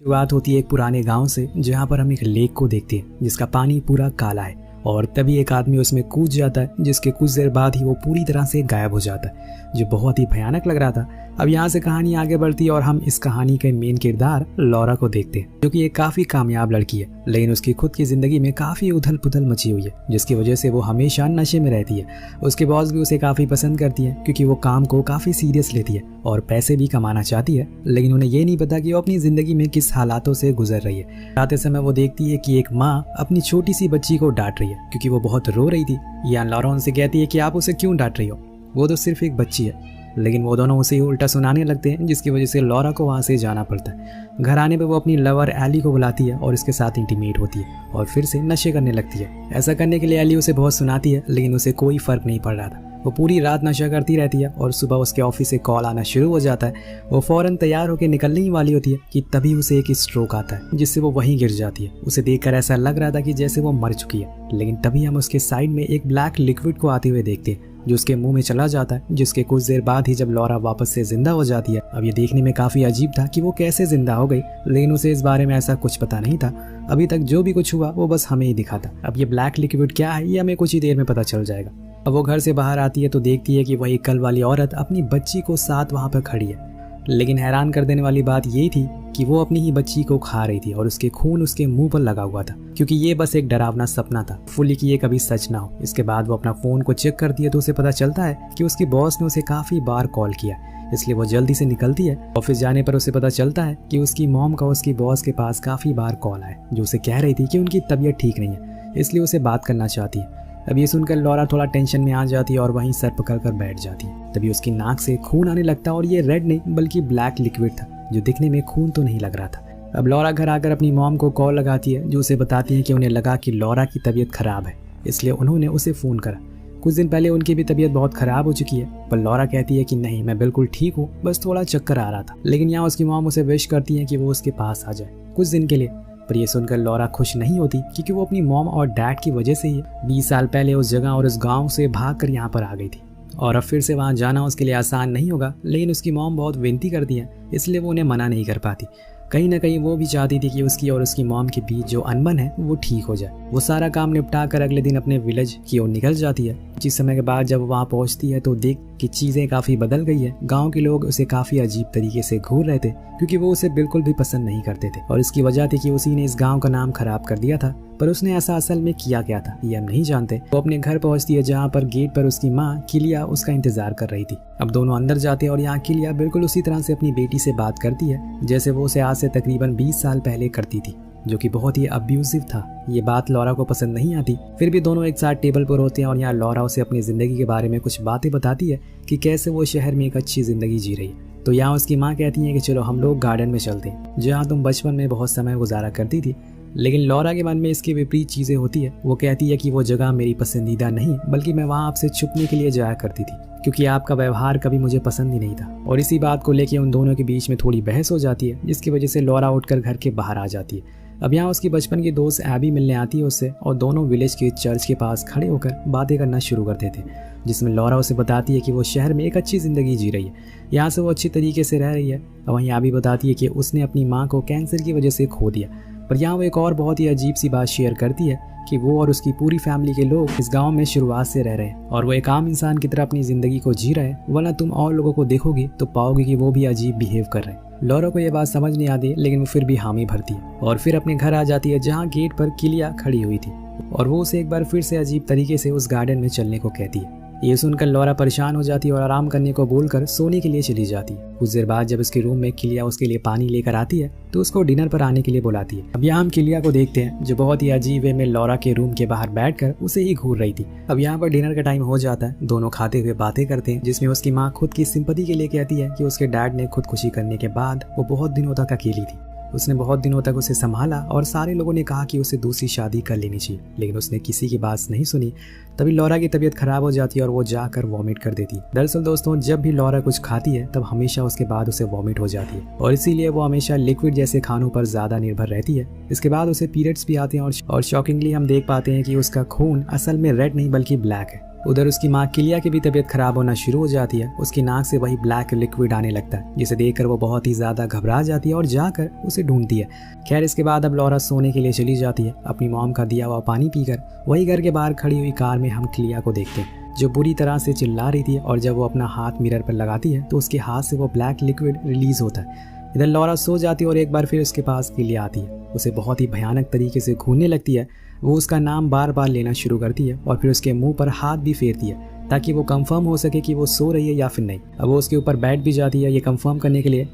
शुरुआत होती है एक पुराने गांव से, जहां पर हम एक लेक को देखते हैं जिसका पानी पूरा काला है और तभी एक आदमी उसमें कूद जाता है, जिसके कुछ देर बाद ही वो पूरी तरह से गायब हो जाता है, जो बहुत ही भयानक लग रहा था। अब यहाँ से कहानी आगे बढ़ती है और हम इस कहानी के मेन किरदार लॉरा को देखते हैं, जो कि एक काफी कामयाब लड़की है, लेकिन उसकी खुद की जिंदगी में काफी उथल पुथल मची हुई है, जिसकी वजह से वो हमेशा नशे में रहती है। उसके बॉस भी उसे काफी पसंद करती है क्योंकि वो काम को काफी सीरियस लेती है और पैसे भी कमाना चाहती है, लेकिन उन्हें ये नहीं पता कि वो अपनी जिंदगी में किस हालातों से गुजर रही है। आते समय वो देखती है कि एक माँ अपनी छोटी सी बच्ची को डांट रही है क्योंकि वो बहुत रो रही थी। या लॉरा उनसे कहती है कि आप उसे क्यों डांट रही हो, वो तो सिर्फ एक बच्ची है। लेकिन वो दोनों उसे उल्टा सुनाने लगते हैं, जिसकी वजह से लॉरा को वहाँ से जाना पड़ता है। घर आने पे वो अपनी लवर एली को बुलाती है और इसके साथ इंटीमेट होती है और फिर से नशे करने लगती है। ऐसा करने के लिए एली उसे बहुत सुनाती है, लेकिन उसे कोई फर्क नहीं पड़ रहा था। वो पूरी रात नशा करती रहती है और सुबह उसके ऑफिस से कॉल आना शुरू हो जाता है। वो फौरन तैयार होकर निकलने ही वाली होती है कि तभी उसे एक स्ट्रोक आता है, जिससे वो वहीं गिर जाती है। उसे देखकर ऐसा लग रहा था कि जैसे वो मर चुकी है, लेकिन तभी हम उसके साइड में एक ब्लैक लिक्विड को आते हुए देखते हैं, जो उसके मुंह में चला जाता है, जिसके कुछ देर बाद ही जब लॉरा वापस से जिंदा हो जाती है। अब ये देखने में काफी अजीब था कि वो कैसे जिंदा हो गई, लेकिन उसे इस बारे में ऐसा कुछ पता नहीं था। अभी तक जो भी कुछ हुआ वो बस हमें ही दिखा था। अब ये ब्लैक लिक्विड क्या है ये हमें कुछ ही देर में पता चल जाएगा। अब वो घर से बाहर आती है तो देखती है कि वही कल वाली औरत अपनी बच्ची को साथ वहां पर खड़ी है, लेकिन हैरान कर देने वाली बात यही थी कि वो अपनी ही बच्ची को खा रही थी और उसके खून उसके मुंह पर लगा हुआ था, क्योंकि ये बस एक डरावना सपना था, फुली कि ये कभी सच ना हो। इसके बाद वो अपना फोन को चेक करती है तो उसे पता चलता है कि उसकी बॉस ने उसे काफी बार कॉल किया, इसलिए वो जल्दी से निकलती है। ऑफिस जाने पर उसे पता चलता है कि उसकी मॉम का उसकी बॉस के पास काफी बार कॉल आया, जो उसे कह रही थी कि उनकी तबीयत ठीक नहीं है, इसलिए उसे बात करना चाहती है। अब ये सुनकर लॉरा थोड़ा टेंशन में आ जाती है और वहीं सर पकड़कर बैठ जाती है। तभी उसकी नाक से खून आने लगता है और ये रेड नहीं बल्कि ब्लैक लिक्विड था, जो दिखने में खून तो नहीं लग रहा था। अब लॉरा घर आकर अपनी मॉम को कॉल लगाती है, जो उसे बताती है कि उन्हें लगा कि लॉरा की तबीयत खराब है, इसलिए उन्होंने उसे फ़ोन करा। कुछ दिन पहले उनकी भी तबीयत बहुत खराब हो चुकी है, पर लॉरा कहती है कि नहीं, मैं बिल्कुल ठीक हूँ, बस थोड़ा चक्कर आ रहा था। लेकिन यहाँ उसकी मॉम उसे विश करती है कि वो उसके पास आ जाए कुछ दिन के लिए। पर ये सुनकर लॉरा खुश नहीं होती, क्योंकि वो अपनी मॉम और डैड की वजह से ही 20 साल पहले उस जगह और उस गांव से भागकर यहाँ पर आ गई थी, और अब फिर से वहाँ जाना उसके लिए आसान नहीं होगा। लेकिन उसकी मॉम बहुत विनती करती है, इसलिए वो उन्हें मना नहीं कर पाती। कहीं ना कहीं वो भी चाहती थी कि उसकी और उसकी मॉम के बीच जो अनबन है वो ठीक हो जाए। वो सारा काम निपटा कर अगले दिन अपने विलेज की ओर निकल जाती है। कुछ समय के बाद जब वहाँ पहुँचती है तो देख कि चीज़ें काफ़ी बदल गई है। गांव के लोग उसे काफ़ी अजीब तरीके से घूर रहे थे, क्योंकि वो उसे बिल्कुल भी पसंद नहीं करते थे, और इसकी वजह थी कि उसी ने इस गाँव का नाम खराब कर दिया था। पर उसने ऐसा असल में किया क्या था ये हम नहीं जानते। वो अपने घर पहुंचती है, जहाँ पर गेट पर उसकी माँ किलिया उसका इंतजार कर रही थी। अब दोनों अंदर जाते हैं और यहाँ किलिया बिल्कुल उसी तरह से अपनी बेटी से बात करती है जैसे वो उसे आज से तकरीबन 20 साल पहले करती थी, जो कि बहुत ही अब्यूसिव था। ये बात लॉरा को पसंद नहीं आती। फिर भी दोनों एक साथ टेबल पर होते हैं और यहाँ लॉरा उसे अपनी जिंदगी के बारे में कुछ बातें बताती है कि कैसे वो शहर में एक अच्छी जिंदगी जी रही है। तो यहाँ उसकी माँ कहती है कि चलो हम लोग गार्डन में चलते हैं, जहाँ तुम बचपन में बहुत समय गुजारा करती थी। लेकिन लॉरा के मन में इसके विपरीत चीज़ें होती है। वो कहती है कि वो जगह मेरी पसंदीदा नहीं, बल्कि मैं वहाँ आपसे छुपने के लिए जाया करती थी, क्योंकि आपका व्यवहार कभी मुझे पसंद ही नहीं था। और इसी बात को लेकर उन दोनों के बीच में थोड़ी बहस हो जाती है, जिसकी वजह से लॉरा उठकर घर के बाहर आ जाती है। अब यहाँ उसकी बचपन की दोस्त एबी मिलने आती है उससे, और दोनों विलेज के चर्च के पास खड़े होकर बातें करना शुरू करते थे, जिसमें लॉरा उसे बताती है कि वो शहर में एक अच्छी ज़िंदगी जी रही है, यहाँ से वो अच्छी तरीके से रह रही है। और वहीं एबी बताती है कि उसने अपनी माँ को कैंसर की वजह से खो दिया। पर यहाँ वो एक और बहुत ही अजीब सी बात शेयर करती है कि वो और उसकी पूरी फैमिली के लोग इस गांव में शुरुआत से रह रहे हैं, और वो एक आम इंसान की तरह अपनी ज़िंदगी को जी रहे हैं, वरना तुम और लोगों को देखोगी तो पाओगे कि वो भी अजीब बिहेव कर रहे हैं। लॉरा को ये बात समझ नहीं आती, लेकिन वो फिर भी हामी भरती है और फिर अपने घर आ जाती है, जहाँ गेट पर किलिया खड़ी हुई थी, और वो उसे एक बार फिर से अजीब तरीके से उस गार्डन में चलने को कहती है। ये सुनकर लॉरा परेशान हो जाती है और आराम करने को बोलकर सोने के लिए चली जाती है। कुछ देर बाद जब उसके रूम में किलिया उसके लिए पानी लेकर आती है तो उसको डिनर पर आने के लिए बुलाती है। अब यहाँ हम किलिया को देखते हैं, जो बहुत ही अजीब वे में लॉरा के रूम के बाहर बैठकर उसे ही घूर रही थी। अब यहाँ पर डिनर का टाइम हो जाता है। दोनों खाते हुए बातें करते हैं, जिसमें उसकी माँ खुद की सिंपैथी के लिए कहती है कि उसके डैड ने खुदकुशी करने के बाद वो बहुत दिनों तक अकेली थी। उसने बहुत दिनों तक उसे संभाला और सारे लोगों ने कहा कि उसे दूसरी शादी कर लेनी चाहिए, लेकिन उसने किसी की बात नहीं सुनी। तभी लॉरा की तबीयत खराब हो जाती है और वो जाकर वॉमिट कर देती है। दरअसल दोस्तों, जब भी लॉरा कुछ खाती है तब हमेशा उसके बाद उसे वॉमिट हो जाती है, और इसीलिए वो हमेशा लिक्विड जैसे खानों पर ज्यादा निर्भर रहती है। इसके बाद उसे पीरियड्स भी आते हैं और शॉकिंगली हम देख पाते हैं कि उसका खून असल में रेड नहीं बल्कि ब्लैक है। उधर उसकी माँ किलिया की भी तबीयत खराब होना शुरू हो जाती है। उसकी नाक से वही ब्लैक लिक्विड आने लगता है, जिसे देखकर वो बहुत ही ज्यादा घबरा जाती है और जाकर उसे ढूंढती है। खैर इसके बाद अब लॉरा सोने के लिए चली जाती है। अपनी मॉम का दिया हुआ पानी पीकर वही घर के बाहर खड़ी हुई कार में हम किलिया को देखते हैं, जो बुरी तरह से चिल्ला रही थी। और जब वो अपना हाथ मिरर पर लगाती है तो उसके हाथ से वो ब्लैक लिक्विड रिलीज होता है। इधर लॉरा सो जाती है और एक बार फिर उसके पास किलिया आती है। उसे बहुत ही भयानक तरीके से घूरने लगती है। वो उसका नाम बार बार लेना शुरू करती है और फिर उसके मुंह पर हाथ भी फेरती है ताकि वो कंफर्म हो सके कि वो सो रही है या फिर नहीं। अब वो उसके ऊपर बैठ भी जाती है ये कंफर्म करने के लिए,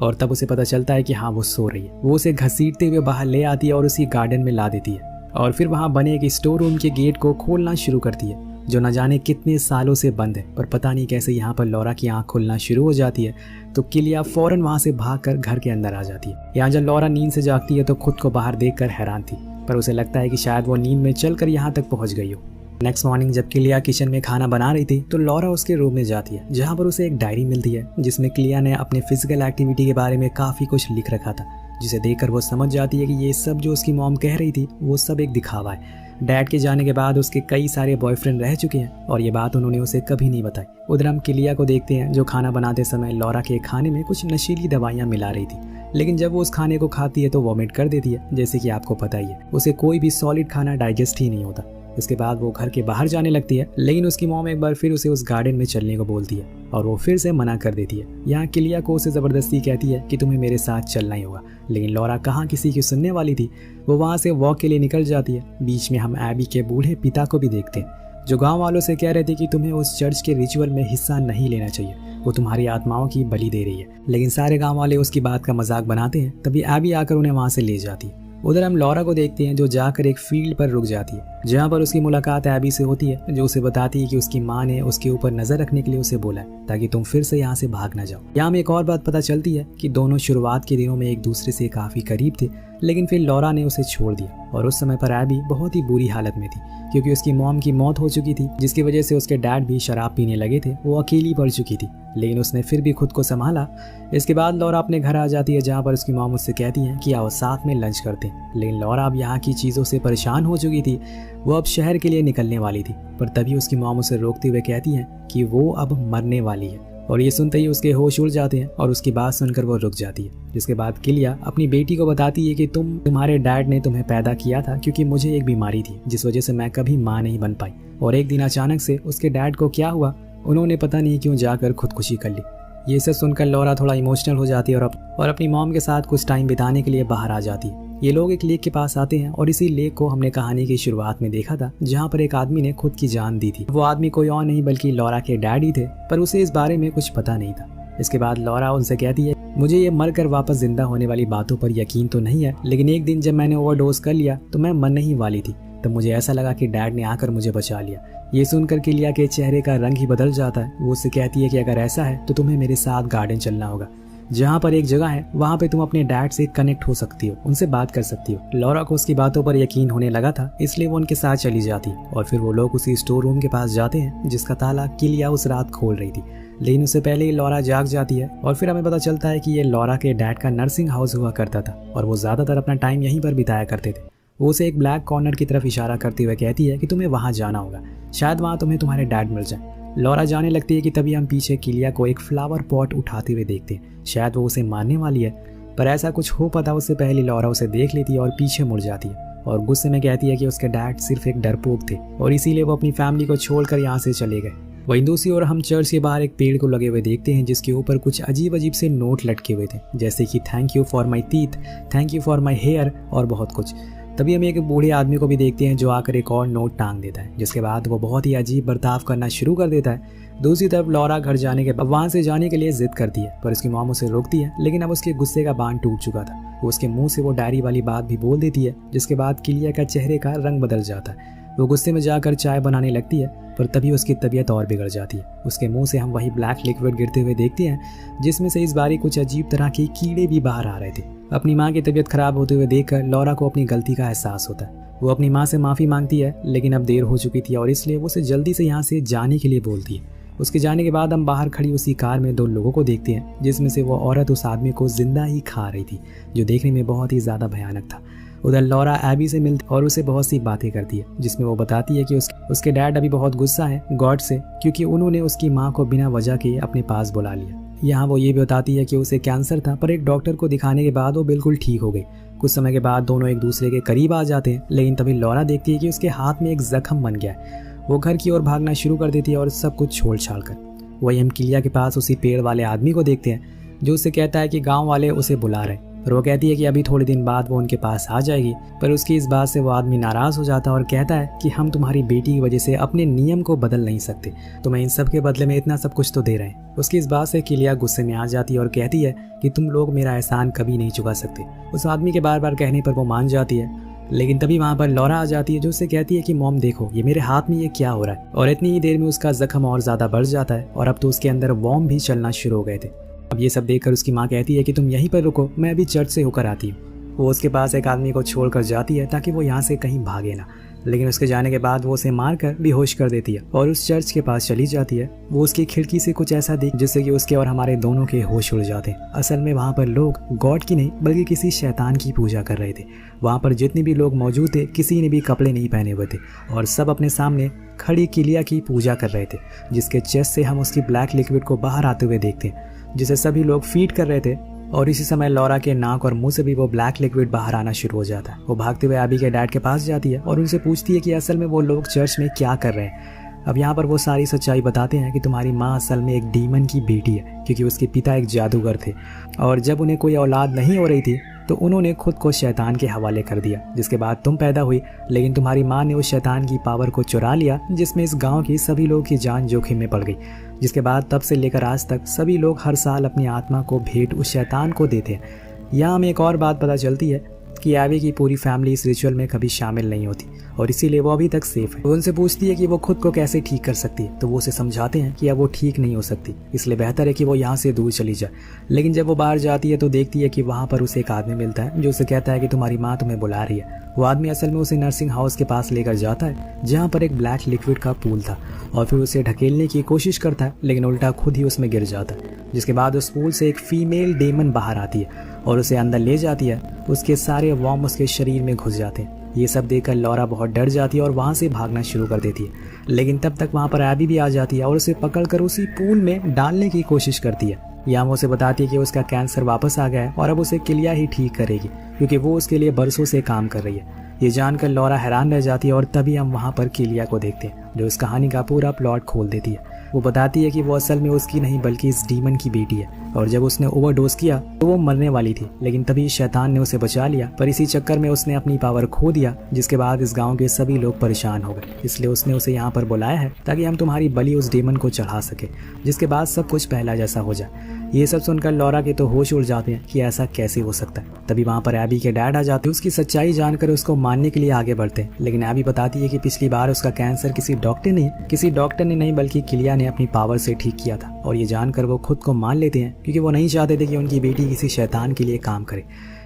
और तब उसे पता चलता है कि हाँ वो सो रही है। वो उसे घसीटते हुए बाहर ले आती है और उसी गार्डन में ला देती है और फिर वहाँ बने एक स्टोर रूम के गेट को खोलना शुरू करती है, जो न जाने कितने सालों से बंद है। पर पता नहीं कैसे यहाँ पर लॉरा की आंख खुलना शुरू हो जाती है तो किलिया फौरन वहाँ से भागकर घर के अंदर आ जाती है। यहाँ जब लॉरा नींद से जागती है तो खुद को बाहर देखकर हैरान थी, पर उसे लगता है कि शायद वो नींद में चलकर यहाँ तक पहुँच गई हो। नेक्स्ट मॉर्निंग जब किलिया किचन में खाना बना रही थी तो लॉरा उसके रूम में जाती है, जहाँ पर उसे एक डायरी मिलती है जिसमें किलिया ने अपने फिजिकल एक्टिविटी के बारे में काफ़ी कुछ लिख रखा था, जिसे देखकर वो समझ जाती है कि ये सब जो उसकी मॉम कह रही थी वो सब एक दिखावा है। डैड के जाने के बाद उसके कई सारे बॉयफ्रेंड रह चुके हैं और ये बात उन्होंने उसे कभी नहीं बताई। उधर हम किलिया को देखते हैं जो खाना बनाते समय लॉरा के खाने में कुछ नशीली दवाइयाँ मिला रही थी, लेकिन जब वो उस खाने को खाती है तो वॉमिट कर देती है। जैसे कि आपको पता ही है उसे कोई भी सॉलिड खाना डाइजेस्ट ही नहीं होता। इसके बाद वो घर के बाहर जाने लगती है, लेकिन उसकी मॉम एक बार फिर उसे उस गार्डन में चलने को बोलती है और वो फिर से मना कर देती है। यहाँ किलिया को उसे ज़बरदस्ती कहती है कि तुम्हें मेरे साथ चलना ही होगा, लेकिन लॉरा कहाँ किसी की सुनने वाली थी। वो वहाँ से वॉक के लिए निकल जाती है। बीच में हम एबी के बूढ़े पिता को भी देखते हैं, जो गाँव वालों से कह रहे थे कि तुम्हें उस चर्च के रिचुअल में हिस्सा नहीं लेना चाहिए, वो तुम्हारी आत्माओं की बलि दे रही है। लेकिन सारे गाँव वाले उसकी बात का मजाक बनाते हैं, तभी एबी आकर उन्हें वहाँ से ले जाती है। उधर हम लॉरा को देखते हैं जो जाकर एक फील्ड पर रुक जाती है, जहाँ पर उसकी मुलाकात एबी से होती है, जो उसे बताती है कि उसकी माँ ने उसके ऊपर नजर रखने के लिए उसे बोला है ताकि तुम फिर से यहाँ से भाग ना जाओ। यहाँ में एक और बात पता चलती है कि दोनों शुरुआत के दिनों में एक दूसरे से काफी करीब थे, लेकिन फिर लॉरा ने उसे छोड़ दिया और उस समय पर एबी बहुत ही बुरी हालत में थी क्योंकि उसकी मॉम की मौत हो चुकी थी, जिसकी वजह से उसके डैड भी शराब पीने लगे थे। वो अकेली पड़ चुकी थी, लेकिन उसने फिर भी खुद को संभाला। इसके बाद लॉरा अपने घर आ जाती है, जहाँ पर उसकी मॉम उससे कहती है कि आओ साथ में लंच करते हैं। लेकिन लॉरा अब यहाँ की चीज़ों से परेशान हो चुकी थी। वो अब शहर के लिए निकलने वाली थी, पर तभी उसकी मॉम उसे रोकते हुए कहती है कि वो अब मरने वाली है। और ये सुनते ही उसके होश उड़ जाते हैं और उसकी बात सुनकर वो रुक जाती है। जिसके बाद किलिया अपनी बेटी को बताती है कि तुम्हारे डैड ने तुम्हें पैदा किया था क्योंकि मुझे एक बीमारी थी जिस वजह से मैं कभी माँ नहीं बन पाई। और एक दिन अचानक से उसके डैड को क्या हुआ, उन्होंने पता नहीं क्यों जाकर खुदकुशी कर ली। ये सब सुनकर लॉरा थोड़ा इमोशनल हो जाती है और अपनी मॉम के साथ कुछ टाइम बिताने के लिए बाहर आ जाती है। ये लोग एक लेक के पास आते हैं और इसी लेक को हमने कहानी की शुरुआत में देखा था, जहाँ पर एक आदमी ने खुद की जान दी थी। वो आदमी कोई और नहीं बल्कि लॉरा के डैडी थे, पर उसे इस बारे में कुछ पता नहीं था। इसके बाद लॉरा उनसे कहती है, मुझे ये मरकर वापस जिंदा होने वाली बातों पर यकीन तो नहीं है, लेकिन एक दिन जब मैंने ओवरडोज कर लिया तो मैं मरने ही वाली थी। तब मुझे ऐसा लगा कि डैड ने आकर मुझे बचा लिया। ये सुनकर किलिया के चेहरे का रंग ही बदल जाता है। वो उससे कहती है कि अगर ऐसा है तो तुम्हें मेरे साथ गार्डन चलना होगा, जहाँ पर एक जगह है, वहाँ पे तुम अपने डैड से कनेक्ट हो सकती हो, उनसे बात कर सकती हो। लॉरा को उसकी बातों पर यकीन होने लगा था, इसलिए वो उनके साथ चली जाती और फिर वो लोग उसी स्टोर रूम के पास जाते हैं जिसका ताला किलिया उस रात खोल रही थी। लेकिन उससे पहले ही लॉरा जाग जाती है और फिर हमें पता चलता है कि ये लॉरा के डैड का नर्सिंग हाउस हुआ करता था और वो ज़्यादातर अपना टाइम यहीं पर बिताया करते थे। वो उसे एक ब्लैक कॉर्नर की तरफ इशारा करते हुए कहती है कि तुम्हें वहाँ जाना होगा, शायद वहाँ तुम्हें तुम्हारे डैड मिल जाए। लॉरा जाने लगती है कि तभी हम पीछे किलिया को एक फ्लावर पॉट उठाते हुए देखते हैं। शायद वो उसे मारने वाली है, पर ऐसा कुछ हो पाता उससे पहले लॉरा उसे देख लेती है और पीछे मुड़ जाती है और गुस्से में कहती है कि उसके डैड सिर्फ एक डरपोक थे और इसीलिए वो अपनी फैमिली को छोड़कर यहाँ से चले गए। वहीं दूसरी ओर हम चर्च के बाहर एक पेड़ को लगे हुए देखते हैं जिसके ऊपर कुछ अजीब अजीब से नोट लटके हुए थे, जैसे कि thank you for my teeth, thank you for my hair और बहुत कुछ। तभी हम एक बूढ़े आदमी को भी देखते हैं जो आकर एक और नोट टांग देता है, जिसके बाद वो बहुत ही अजीब बर्ताव करना शुरू कर देता है। दूसरी तरफ लॉरा घर जाने के बाद वहाँ से जाने के लिए जिद करती है, पर उसकी मॉम उसे रोकती है। लेकिन अब उसके गुस्से का बांध टूट चुका था। वो उसके मुंह से वो डायरी वाली बात भी बोल देती है, जिसके बाद किलिया का चेहरे का रंग बदल जाता है। वो गुस्से में जाकर चाय बनाने लगती है, पर तभी उसकी तबीयत और बिगड़ जाती है। उसके मुंह से हम वही ब्लैक लिक्विड गिरते हुए देखते हैं, जिसमें से इस बारी कुछ अजीब तरह के कीड़े भी बाहर आ रहे थे। अपनी माँ की तबीयत खराब होते हुए देखकर लॉरा को अपनी गलती का एहसास होता है। वो अपनी माँ से माफ़ी मांगती है, लेकिन अब देर हो चुकी थी और इसलिए वो उसे जल्दी से यहाँ से जाने के लिए बोलती है। उसके जाने के बाद हम बाहर खड़ी उसी कार में 2 लोगों को देखते हैं, जिसमें से वो औरत उस आदमी को जिंदा ही खा रही थी, जो देखने में बहुत ही ज़्यादा भयानक था। उधर लॉरा एबी से मिलती और उसे बहुत सी बातें करती है, जिसमें वो बताती है कि उसके डैड अभी बहुत गुस्सा है गॉड से, क्योंकि उन्होंने उसकी माँ को बिना वजह के अपने पास बुला लिया। यहाँ वो ये भी बताती है कि उसे कैंसर था, पर एक डॉक्टर को दिखाने के बाद वो बिल्कुल ठीक हो गई। कुछ समय के बाद दोनों एक दूसरे के करीब आ जाते हैं, लेकिन तभी लॉरा देखती है कि उसके हाथ में एक जख्म बन गया है। वो घर की ओर भागना शुरू कर देती है और सब कुछ छोड़ छाड़ कर। वही हम किलिया के पास उसी पेड़ वाले आदमी को देखते हैं, जो उसे कहता है कि गाँव वाले उसे बुला रहे हैं, पर वो कहती है कि अभी थोड़े दिन बाद वो उनके पास आ जाएगी। पर उसकी इस बात से वो आदमी नाराज़ हो जाता है और कहता है कि हम तुम्हारी बेटी की वजह से अपने नियम को बदल नहीं सकते, तुम्हें इन सब के बदले में इतना सब कुछ तो दे रहे हैं। उसकी इस बात से किलिया गुस्से में आ जाती है और कहती है कि तुम लोग मेरा एहसान कभी नहीं चुका सकते। उस आदमी के बार बार कहने पर वो मान जाती है, लेकिन तभी वहाँ पर लॉरा आ जाती है, जो उससे कहती है कि मॉम देखो ये मेरे हाथ में ये क्या हो रहा है। और इतनी ही देर में उसका जख्म और ज़्यादा बढ़ जाता है और अब तो उसके अंदर वॉर्म भी चलना शुरू हो गए थे। अब ये सब देखकर उसकी माँ कहती है कि तुम यहीं पर रुको, मैं अभी चर्च से होकर आती हूँ। वो उसके पास एक आदमी को छोड़कर जाती है ताकि वो यहाँ से कहीं भागे ना, लेकिन उसके जाने के बाद वो उसे मारकर बेहोश कर देती है और उस चर्च के पास चली जाती है। वो उसकी खिड़की से कुछ ऐसा देख जिससे कि उसके और हमारे दोनों के होश उड़ जाते हैं। असल में वहाँ पर लोग गॉड की नहीं बल्कि किसी शैतान की पूजा कर रहे थे। वहाँ पर जितने भी लोग मौजूद थे किसी ने भी कपड़े नहीं पहने हुए थे और सब अपने सामने खड़ी किलिया की पूजा कर रहे थे, जिसके चेस्ट से हम उसकी ब्लैक लिक्विड को बाहर आते हुए देखते हैं, जिसे सभी लोग फीड कर रहे थे। और इसी समय लॉरा के नाक और मुंह से भी वो ब्लैक लिक्विड बाहर आना शुरू हो जाता है। वो भागते हुए एबी के डैड के पास जाती है और उनसे पूछती है कि असल में वो लोग चर्च में क्या कर रहे हैं। अब यहाँ पर वो सारी सच्चाई बताते हैं कि तुम्हारी माँ असल में एक डीमन की बेटी है, क्योंकि उसके पिता एक जादूगर थे और जब उन्हें कोई औलाद नहीं हो रही थी तो उन्होंने खुद को शैतान के हवाले कर दिया, जिसके बाद तुम पैदा हुई। लेकिन तुम्हारी माँ ने उस शैतान की पावर को चुरा लिया, जिसमें इस गांव की सभी लोगों की जान जोखिम में पड़ गई। जिसके बाद तब से लेकर आज तक सभी लोग हर साल अपनी आत्मा को भेंट उस शैतान को देते हैं। यहाँ हमें एक और बात पता चलती है कि एबी की पूरी फैमिली इस रिचुअल में कभी शामिल नहीं होती और इसीलिए वो अभी तक सेफ है। वो उनसे पूछती है कि वो खुद को कैसे ठीक कर सकती है, तो वो उसे समझाते हैं कि अब वो ठीक नहीं हो सकती, इसलिए बेहतर है कि वो यहाँ से दूर चली जाए। लेकिन जब वो बाहर जाती है तो देखती है कि वहाँ पर उसे एक आदमी मिलता है, जो उसे कहता है कि तुम्हारी माँ तुम्हें बुला रही है। वो आदमी असल में उसे नर्सिंग हाउस के पास लेकर जाता है, जहाँ पर एक ब्लैक लिक्विड का पूल था, और फिर उसे ढकेलने की कोशिश करता है, लेकिन उल्टा खुद ही उसमें गिर जाता है। जिसके बाद उस पूल से एक फीमेल डेमन बाहर आती है और उसे अंदर ले जाती है। उसके सारे वॉर्म उसके शरीर में घुस जाते हैं। ये सब देखकर लॉरा बहुत डर जाती है और वहाँ से भागना शुरू कर देती है। लेकिन तब तक वहाँ पर एबी भी आ जाती है और उसे पकड़कर उसी पूल में डालने की कोशिश करती है। यहाँ वो उसे बताती है कि उसका कैंसर वापस आ गया है और अब उसे किलिया ही ठीक करेगी, क्योंकि वो उसके लिए बरसों से काम कर रही है। ये जानकर लॉरा हैरान रह जाती है और तभी हम वहाँ पर किलिया को देखते हैं, जो इस कहानी का पूरा प्लॉट खोल देती है। वो बताती है कि वो असल में उसकी नहीं बल्कि इस डीमन की बेटी है, और जब उसने ओवरडोज किया तो वो मरने वाली थी, लेकिन तभी शैतान ने उसे बचा लिया। पर इसी चक्कर में उसने अपनी पावर खो दिया, जिसके बाद इस गांव के सभी लोग परेशान हो गए। इसलिए उसने उसे यहाँ पर बुलाया है ताकि हम तुम्हारी बलि उस डीमन को चढ़ा सके, जिसके बाद सब कुछ पहला जैसा हो जाए। ये सब सुनकर लॉरा के तो होश उड़ जाते हैं कि ऐसा कैसे हो सकता है। तभी वहाँ पर एबी के डैड आ जाते हैं। उसकी सच्चाई जानकर उसको मारने के लिए आगे बढ़ते हैं, लेकिन एबी बताती है कि पिछली बार उसका कैंसर किसी डॉक्टर ने नहीं बल्कि किलिया ने अपनी पावर से ठीक किया था। और ये जानकर वो खुद को मान लेते हैं, क्योंकि वो नहीं चाहते थे कि उनकी बेटी किसी शैतान के लिए काम करे।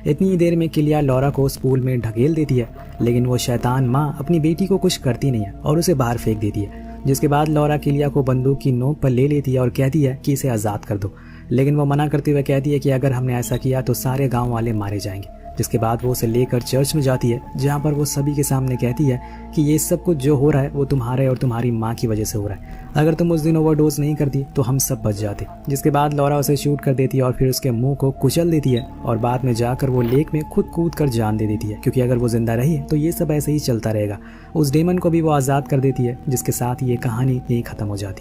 इतनी ही देर में किलिया लॉरा को उस पूल में ढकेल देती है, लेकिन वो शैतान माँ अपनी बेटी को कुछ करती नहीं है और उसे बाहर फेंक देती है। जिसके बाद लॉरा किलिया को बंदूक की नोक पर ले लेती है और कहती है कि इसे आज़ाद कर दो, लेकिन वो मना करते हुए कहती है कि अगर हमने ऐसा किया तो सारे गांव वाले मारे जाएंगे। जिसके बाद वो उसे लेकर चर्च में जाती है, जहाँ पर वो सभी के सामने कहती है कि ये सब कुछ जो हो रहा है वो तुम्हारे और तुम्हारी माँ की वजह से हो रहा है। अगर तुम उस दिन ओवरडोज नहीं करती तो हम सब बच जाते। जिसके बाद लॉरा उसे शूट कर देती है और फिर उसके मुंह को कुचल देती है, और बाद में जाकर वो लेक में खुद कूद कर जान दे देती है, क्योंकि अगर वो जिंदा रही तो ये सब ऐसे ही चलता रहेगा। उस डेमन को भी वो आज़ाद कर देती है, जिसके साथ ये कहानी यही खत्म हो जाती है।